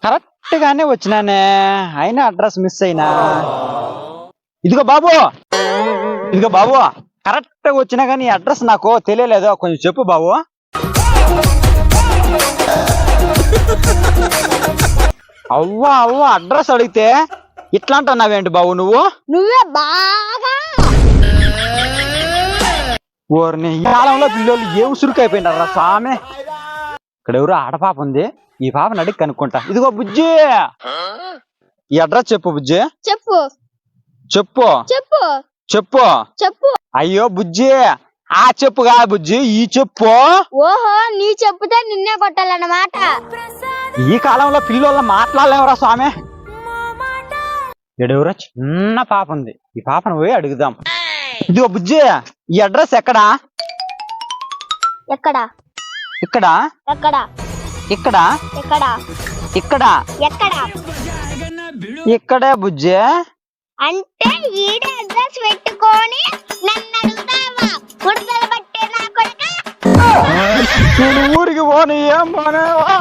Correct గానే వచ్చినానే, అయినా address miss అయినా. ఇదిగో బాబు, ఇదిగో బాబు, కరెక్ట్ గా వచ్చినా కానీ అడ్రస్ నాకు తెలియలేదు, కొంచెం చెప్పు బాబు. అవ్వా అవ్వా, అడ్రస్ అడిగితే ఇట్లా అంటున్నావేంటి బాబు నువ్వు? నువ్వే బాగా ఓర్ని, ఈ కాలంలో పిల్లలు ఏం సురుకైపోయినారా స్వామి. ఇక్కడ ఎవరు ఆడపాప ఉంది, ఈ పాపని అడిగి కనుక్కుంటా. ఇదిగో బుజ్జి, ఈ అడ్రస్ చెప్పు బుజ్జి. చెప్పు చెప్పు చెప్పు చెప్పు. చెప్పు. అయ్యో బుజ్జి, ఆ చెప్పు కాదు బుజ్జి, ఈ చెప్పు. ఓహో, నీ చెప్పుతే నిన్నే కొట్టాలన్నమాట. ఈ కాలంలో పిల్లల మాట్లాడలేవరా స్వామి. ఎడెవరో చిన్న పాప ఉంది, ఈ పాపను పోయి అడుగుదాం. ఇదిగో బుజ్జి, ఈ అడ్రస్ ఎక్కడా? ఎక్కడ ఇక్కడ ఎక్కడ ఇక్కడ ఎక్కడ ఇక్కడ ఎక్కడ ఇక్కడే బుజ్జి. అంటే ఈడే అడ్రస్ పెట్టుకొని నన్ను అడుగుతావా? ఉడతలు పట్టే నా కొడుక. నేను ఊరికి పోను, ఏం పోనేవా?